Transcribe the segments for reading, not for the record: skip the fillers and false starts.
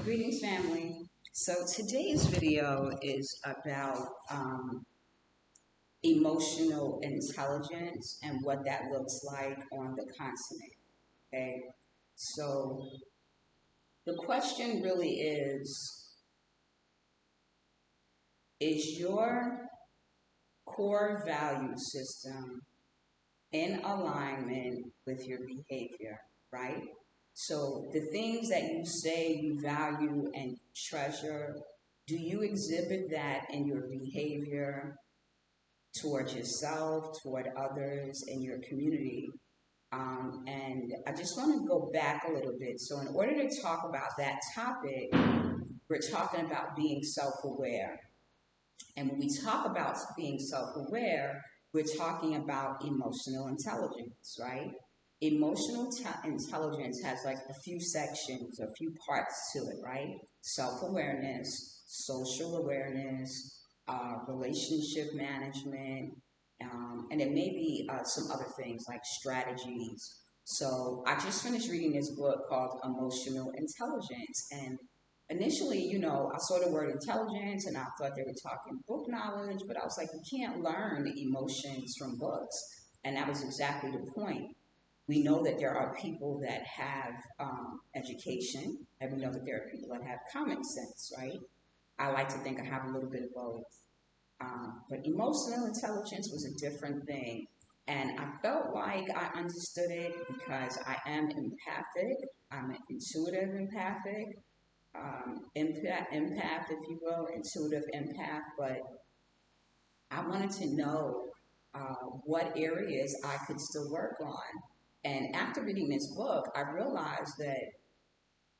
Greetings, family. So today's video is about emotional intelligence and what that looks like on the continent. Okay, so the question really is your core value system in alignment with your behavior, right? So the things that you say you value and treasure, do you exhibit that in your behavior toward yourself, toward others, in your community? And I just want to go back a little bit. So in order to talk about that topic, we're talking about being self-aware. And when we talk about being self-aware, we're talking about emotional intelligence, right? Intelligence has like a few sections, a few parts to it, right? Self-awareness, social awareness, relationship management, and it may be some other things like strategies. So I just finished reading this book called Emotional Intelligence, and initially, I saw the word intelligence and I thought they were talking book knowledge, but I was like, you can't learn emotions from books. And that was exactly the point. We know that there are people that have education, and we know that there are people that have common sense, right? I like to think I have a little bit of both. But emotional intelligence was a different thing. And I felt like I understood it because I am empathic. I'm an intuitive empathic, empath, if you will, intuitive empath. But I wanted to know what areas I could still work on. And after reading this book, I realized that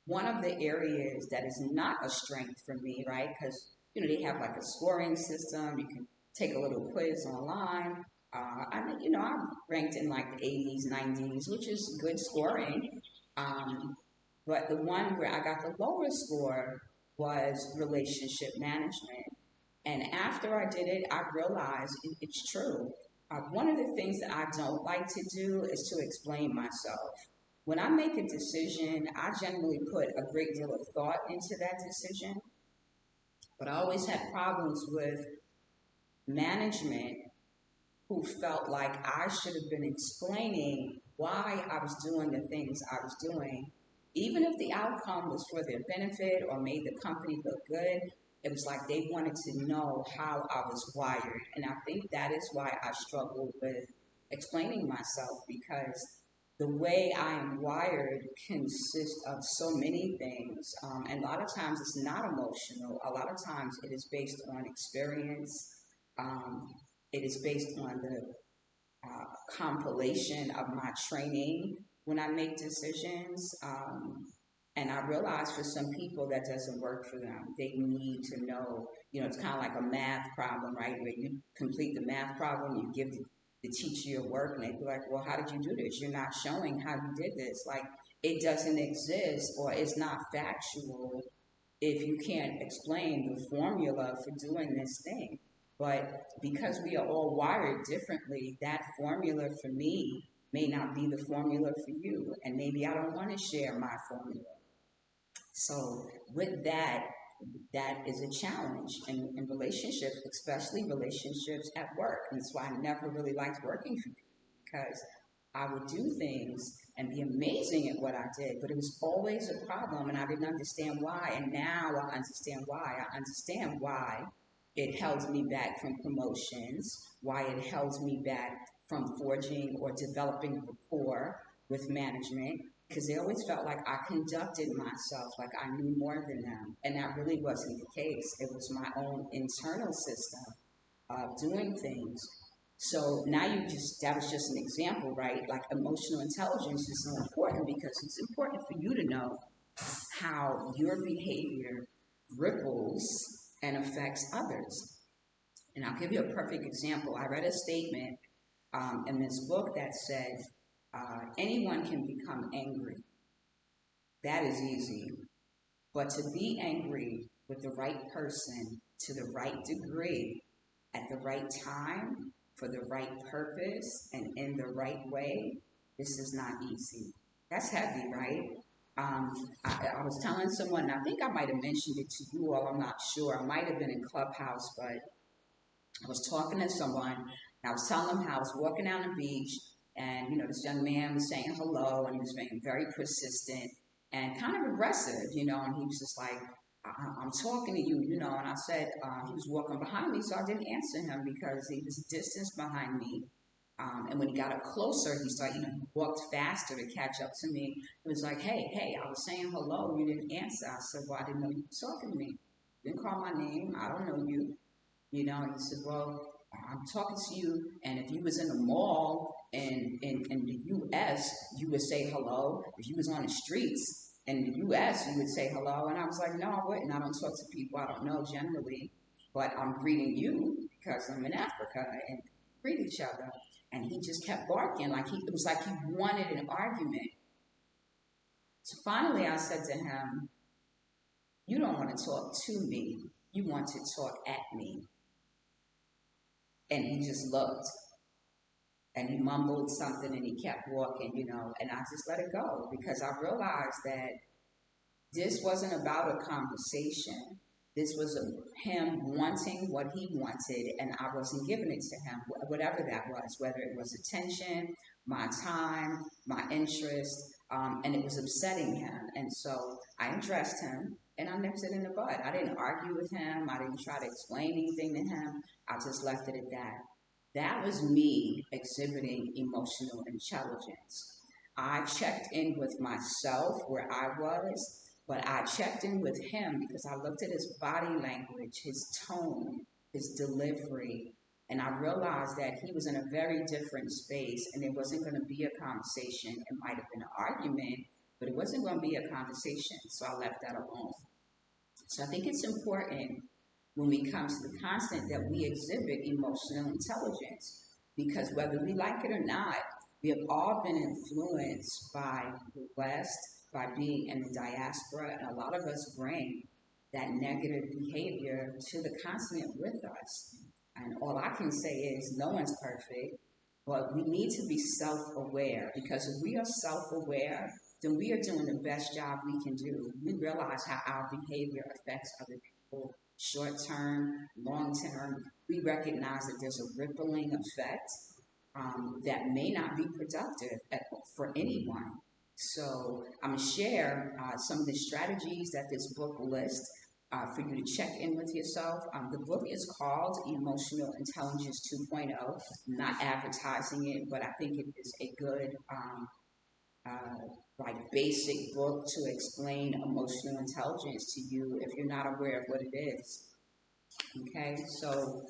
one of the areas that is not a strength for me, right? Because they have like a scoring system. You can take a little quiz online. I'm ranked in like the 80s, 90s, which is good scoring. But the one where I got the lowest score was relationship management. And after I did it, I realized it's true. One of the things that I don't like to do is to explain myself. When I make a decision, I generally put a great deal of thought into that decision, but I always had problems with management who felt like I should have been explaining why I was doing the things I was doing. Even if the outcome was for their benefit or made the company look good, it was like they wanted to know how I was wired. And I think that is why I struggled with explaining myself, because the way I am wired consists of so many things. And a lot of times it's not emotional. A lot of times it is based on experience. It is based on the compilation of my training when I make decisions. And I realize for some people that doesn't work for them. They need to know, it's kind of like a math problem, right? Where you complete the math problem, you give the teacher your work, and they be like, well, how did you do this? You're not showing how you did this. Like, it doesn't exist, or it's not factual if you can't explain the formula for doing this thing. But because we are all wired differently, that formula for me may not be the formula for you. And maybe I don't want to share my formula. So with that, that is a challenge in relationships, especially relationships at work. And that's why I never really liked working for people, because I would do things and be amazing at what I did, but it was always a problem and I didn't understand why. And now I understand why. I understand why it held me back from promotions, why it held me back from forging or developing rapport with management, because they always felt like I conducted myself like I knew more than them. And that really wasn't the case. It was my own internal system of doing things. So now that was just an example, right? Like emotional intelligence is so important because it's important for you to know how your behavior ripples and affects others. And I'll give you a perfect example. I read a statement in this book that said, anyone can become angry. That is easy. But to be angry with the right person to the right degree at the right time for the right purpose and in the right way, this is not easy. That's heavy, right? I was telling someone, and I think I might have mentioned it to you all, I'm not sure. I might have been in Clubhouse, but I was talking to someone, and I was telling them how I was walking down the beach, and this young man was saying hello, and he was being very persistent and kind of aggressive, and he was just like, I'm talking to you, and I said, he was walking behind me, so I didn't answer him because he was distanced behind me. And when he got up closer, he started, he walked faster to catch up to me. He was like, hey, I was saying hello, you didn't answer. I said, well, I didn't know you were talking to me. You didn't call my name, I don't know you. And he said, well, I'm talking to you, and if you was in a mall in the U.S., you would say hello. If you was on the streets in the U.S., you would say hello. And I was like, no, I wouldn't. I don't talk to people I don't know generally, but I'm greeting you because I'm in Africa and greet each other. And he just kept barking it was like he wanted an argument. So finally, I said to him, you don't want to talk to me. You want to talk at me. And he just looked and he mumbled something and he kept walking, and I just let it go because I realized that this wasn't about a conversation. This was him wanting what he wanted, and I wasn't giving it to him, whatever that was, whether it was attention, my time, my interest, and it was upsetting him. And so I addressed him and I nipped it in the bud. I didn't argue with him. I didn't try to explain anything to him. I just left it at that. That was me exhibiting emotional intelligence. I checked in with myself where I was, but I checked in with him because I looked at his body language, his tone, his delivery, and I realized that he was in a very different space and it wasn't going to be a conversation. It might have been an argument, but it wasn't going to be a conversation. So I left that alone. So I think it's important when we come to the constant that we exhibit emotional intelligence because whether we like it or not, we have all been influenced by the West, by being in the diaspora, and a lot of us bring that negative behavior to the continent with us. And all I can say is no one's perfect, but we need to be self-aware because if we are self-aware, then we are doing the best job we can do. We realize how our behavior affects other people, short term, long term. We recognize that there's a rippling effect that may not be productive for anyone. So I'm going to share some of the strategies that this book lists for you to check in with yourself. The book is called Emotional Intelligence 2.0. I'm not advertising it, but I think it is a good basic book to explain emotional intelligence to you if you're not aware of what it is. Okay, so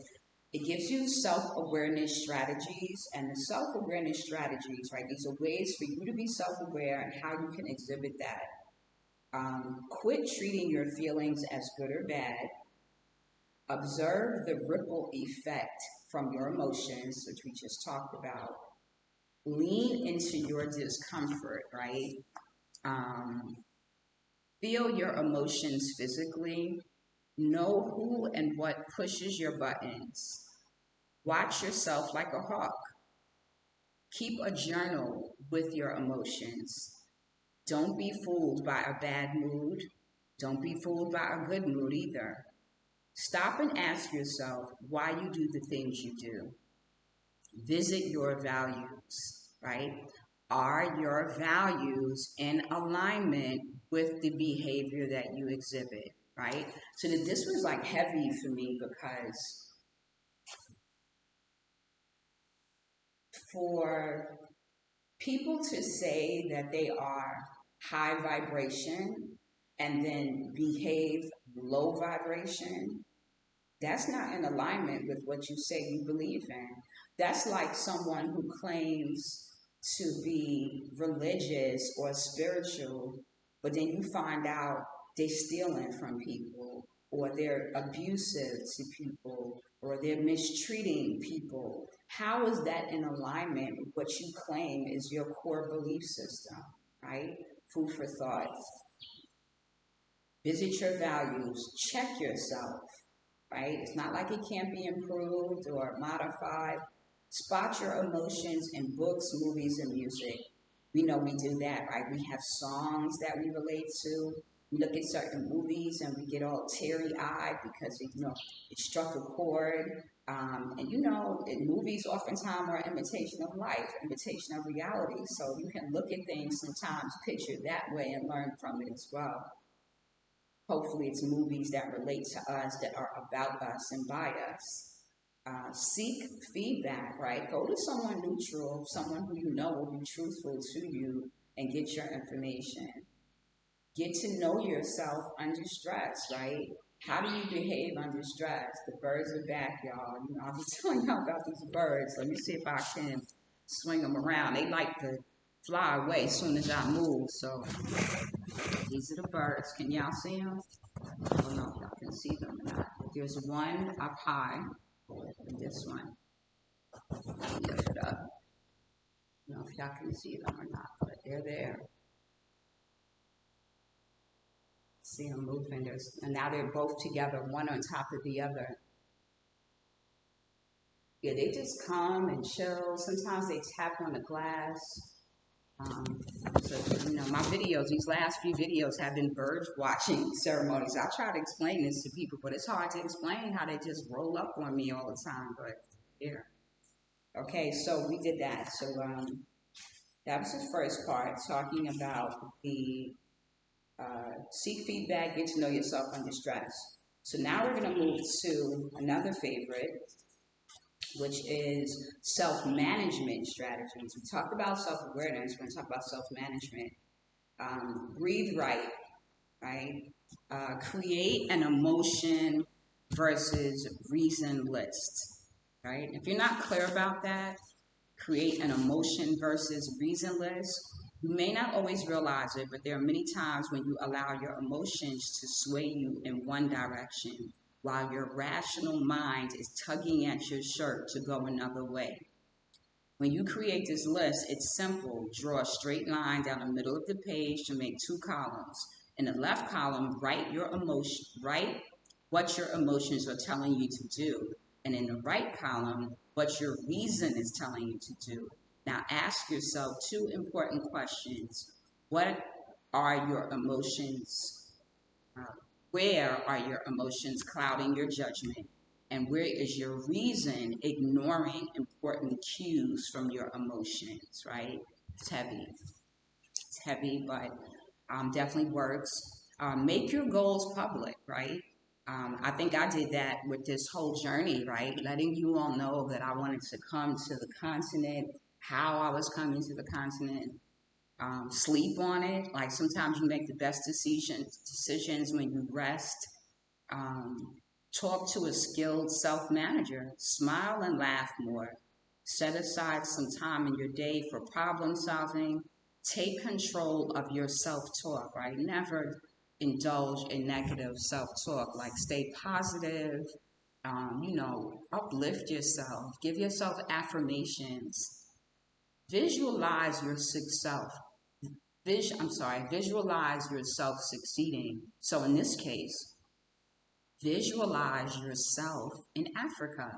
it gives you self-awareness strategies, and the self-awareness strategies, right? These are ways for you to be self-aware and how you can exhibit that. Quit treating your feelings as good or bad. Observe the ripple effect from your emotions, which we just talked about. Lean into your discomfort, right? Feel your emotions physically. Know who and what pushes your buttons. Watch yourself like a hawk. Keep a journal with your emotions. Don't be fooled by a bad mood. Don't be fooled by a good mood either. Stop and ask yourself why you do the things you do. Visit your values, right? Are your values in alignment with the behavior that you exhibit, right? So this was like heavy for me because for people to say that they are high vibration and then behave low vibration, that's not in alignment with what you say you believe in. That's like someone who claims to be religious or spiritual, but then you find out they're stealing from people, or they're abusive to people, or they're mistreating people. How is that in alignment with what you claim is your core belief system, right? Food for thought. Visit your values, check yourself, right? It's not like it can't be improved or modified. Spot your emotions in books, movies, and music. We know we do that, right? We have songs that we relate to. We look at certain movies and we get all teary-eyed because it struck a chord. And movies oftentimes are imitation of life, imitation of reality. So you can look at things sometimes, picture that way, and learn from it as well. Hopefully, it's movies that relate to us, that are about us and by us. Seek feedback, right? Go to someone neutral, someone who you know will be truthful to you, and get your information. Get to know yourself under stress, right? How do you behave under stress? The birds are back, y'all. I'll be telling y'all about these birds. Let me see if I can swing them around. They like to fly away as soon as I move. So these are the birds. Can y'all see them? I don't know if y'all can see them or not. There's one up high, and this one. Lift it up. I don't know if y'all can see them or not, but they're there. See them moving. And now they're both together, one on top of the other. Yeah, they just come and chill. Sometimes they tap on the glass. My videos, these last few videos have been bird watching ceremonies. I try to explain this to people, but it's hard to explain how they just roll up on me all the time. But yeah. Okay, so we did that. So that was the first part, talking about the seek feedback, get to know yourself under stress. So now we're going to move to another favorite, which is self-management strategies. We talked about self-awareness. We're going to talk about self-management. Breathe right, right? Create an emotion versus reason list, right? If you're not clear about that, create an emotion versus reason list. You may not always realize it, but there are many times when you allow your emotions to sway you in one direction while your rational mind is tugging at your shirt to go another way. When you create this list, it's simple. Draw a straight line down the middle of the page to make 2 columns. In the left column, write what your emotions are telling you to do. And in the right column, what your reason is telling you to do. Now ask yourself 2 important questions. What are your emotions? Where are your emotions clouding your judgment? And where is your reason ignoring important cues from your emotions, right? It's heavy. It's heavy, but definitely works. Make your goals public, right? I think I did that with this whole journey, right? Letting you all know that I wanted to come to the continent, how I was coming to the continent, sleep on it. Like sometimes you make the best decisions when you rest. Talk to a skilled self-manager. Smile and laugh more. Set aside some time in your day for problem solving. Take control of your self-talk, right? Never indulge in negative self-talk. Like stay positive, uplift yourself. Give yourself affirmations. Visualize your success. Visualize yourself succeeding. So in this case, visualize yourself in Africa.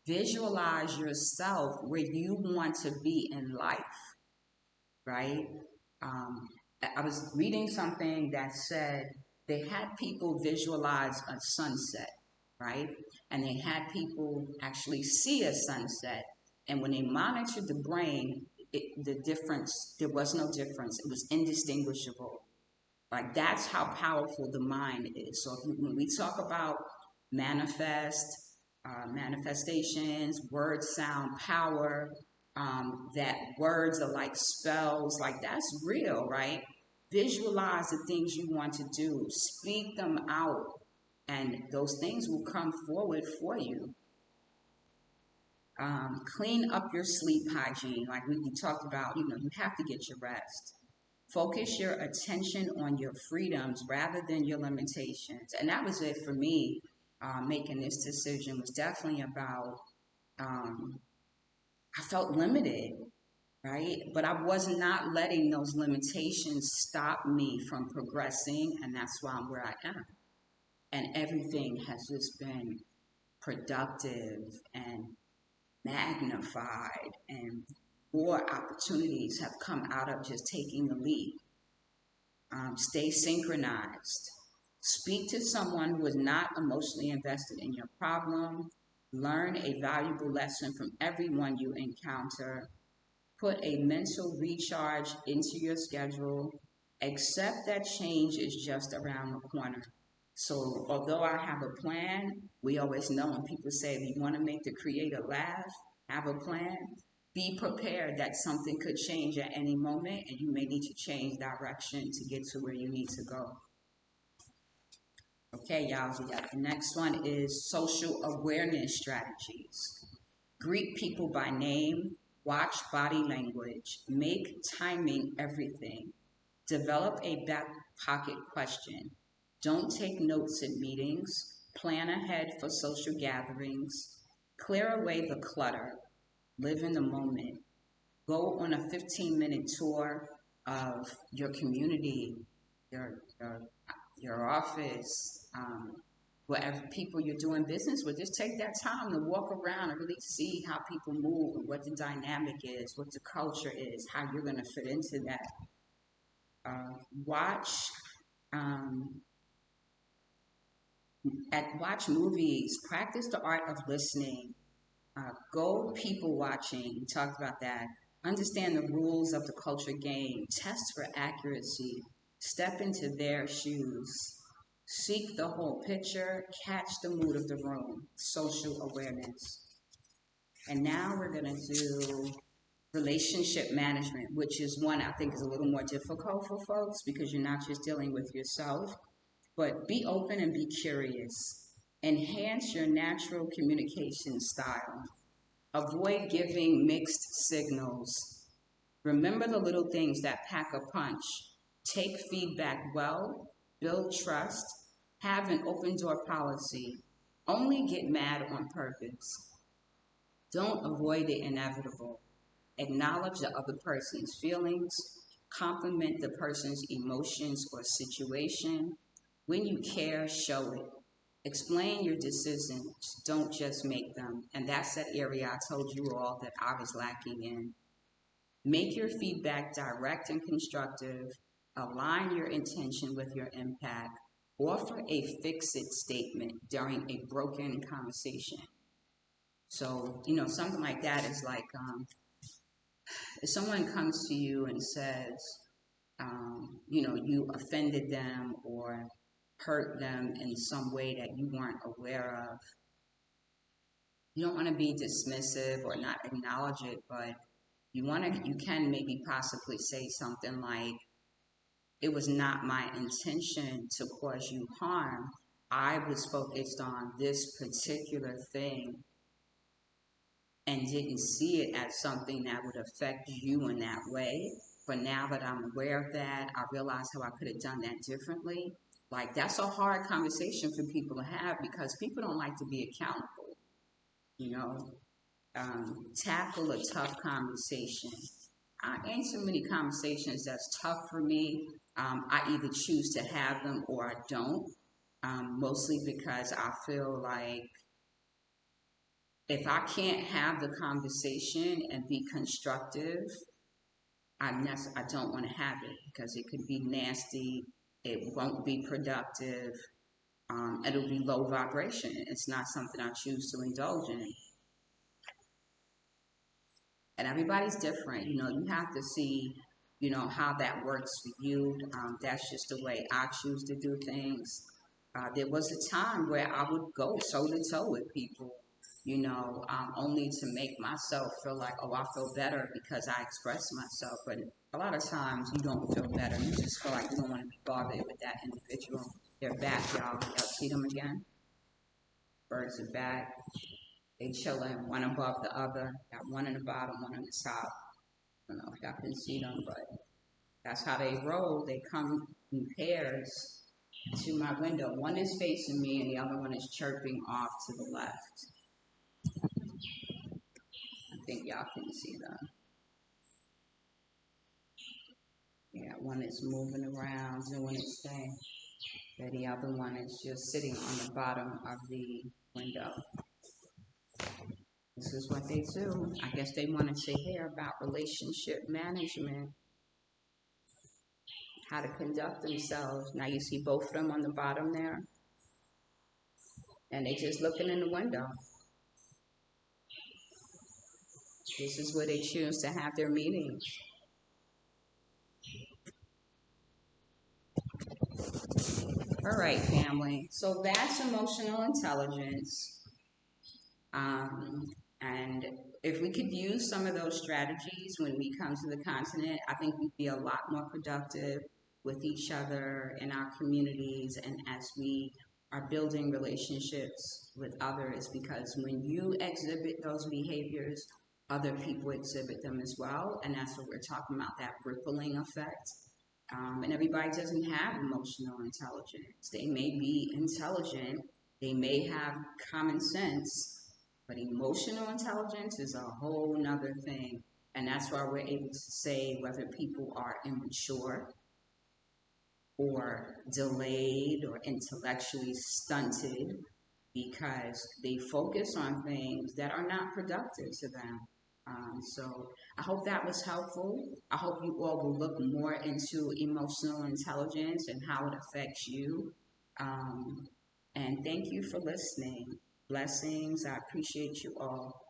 Visualize yourself where you want to be in life, right? I was reading something that said they had people visualize a sunset, right? And they had people actually see a sunset. And when they monitored the brain, there was no difference. It was indistinguishable. Like that's how powerful the mind is. So when we talk about manifestations, words sound power, that words are like spells, like that's real, right? Visualize the things you want to do, speak them out, and those things will come forward for you. Clean up your sleep hygiene, like we talked about, you have to get your rest. Focus your attention on your freedoms rather than your limitations. And that was it for me. Making this decision was definitely about, I felt limited, right? But I was not letting those limitations stop me from progressing. And that's why I'm where I am. And everything has just been productive and magnified and or opportunities have come out of just taking the leap. Stay synchronized. Speak to someone who is not emotionally invested in your problem. Learn a valuable lesson from everyone you encounter. Put a mental recharge into your schedule. Accept that change is just around the corner. So, although I have a plan, we always know when people say, if you want to make the creator laugh, have a plan. Be prepared that something could change at any moment and you may need to change direction to get to where you need to go. Okay, y'all, we got the next one is social awareness strategies. Greet people by name, watch body language, make timing everything. Develop a back pocket question. Don't take notes at meetings. Plan ahead for social gatherings. Clear away the clutter. Live in the moment. Go on a 15-minute tour of your community, your office, whatever people you're doing business with. Just take that time to walk around and really see how people move and what the dynamic is, what the culture is, how you're going to fit into that. Watch movies. Practice the art of listening. Go people watching. We talked about that. Understand the rules of the culture game. Test for accuracy. Step into their shoes. Seek the whole picture. Catch the mood of the room. Social awareness. And now we're going to do relationship management, which is one I think is a little more difficult for folks because you're not just dealing with yourself, but be open and be curious. Enhance your natural communication style. Avoid giving mixed signals. Remember the little things that pack a punch. Take feedback well. Build trust. Have an open door policy. Only get mad on purpose. Don't avoid the inevitable. Acknowledge the other person's feelings. Compliment the person's emotions or situation. When you care, show it. Explain your decisions, don't just make them. And that's that area I told you all that I was lacking in. Make your feedback direct and constructive. Align your intention with your impact. Offer a fix-it statement during a broken conversation. So, something like that is like, if someone comes to you and says, you offended them or hurt them in some way that you weren't aware of, you don't want to be dismissive or not acknowledge it, but you can maybe possibly say something like, it was not my intention to cause you harm. I was focused on this particular thing and didn't see it as something that would affect you in that way. But now that I'm aware of that, I realize how I could have done that differently. Like, that's a hard conversation for people to have because people don't like to be accountable. Tackle a tough conversation. I ain't so many conversations that's tough for me. I either choose to have them or I don't. Mostly because I feel like if I can't have the conversation and be constructive, I don't want to have it because it could be nasty. It won't be productive. It'll be low vibration. It's not something I choose to indulge in. And everybody's different. You have to see, how that works for you. That's just the way I choose to do things. There was a time where I would go toe to toe with people, only to make myself feel like, oh, I feel better because I express myself. But a lot of times you don't feel better. You just feel like you don't want to be bothered with that individual. They're back, y'all. Y'all see them again? Birds are back. They chilling, one above the other. Got one in the bottom, one on the top. I don't know if y'all can see them, but that's how they roll. They come in pairs to my window. One is facing me and the other one is chirping off to the left. I think y'all can see them. Yeah, one is moving around, doing its thing. And the other one is just sitting on the bottom of the window. This is what they do. I guess they wanted to hear about relationship management, how to conduct themselves. Now you see both of them on the bottom there, and they just looking in the window. This is where they choose to have their meetings. All right, family. So that's emotional intelligence. And if we could use some of those strategies when we come to the continent, I think we'd be a lot more productive with each other in our communities and as we are building relationships with others, because when you exhibit those behaviors, other people exhibit them as well. And that's what we're talking about, that rippling effect. And everybody doesn't have emotional intelligence. They may be intelligent, they may have common sense, but emotional intelligence is a whole nother thing. And that's why we're able to say whether people are immature or delayed or intellectually stunted, because they focus on things that are not productive to them. So I hope that was helpful. I hope you all will look more into emotional intelligence and how it affects you. And thank you for listening. Blessings. I appreciate you all.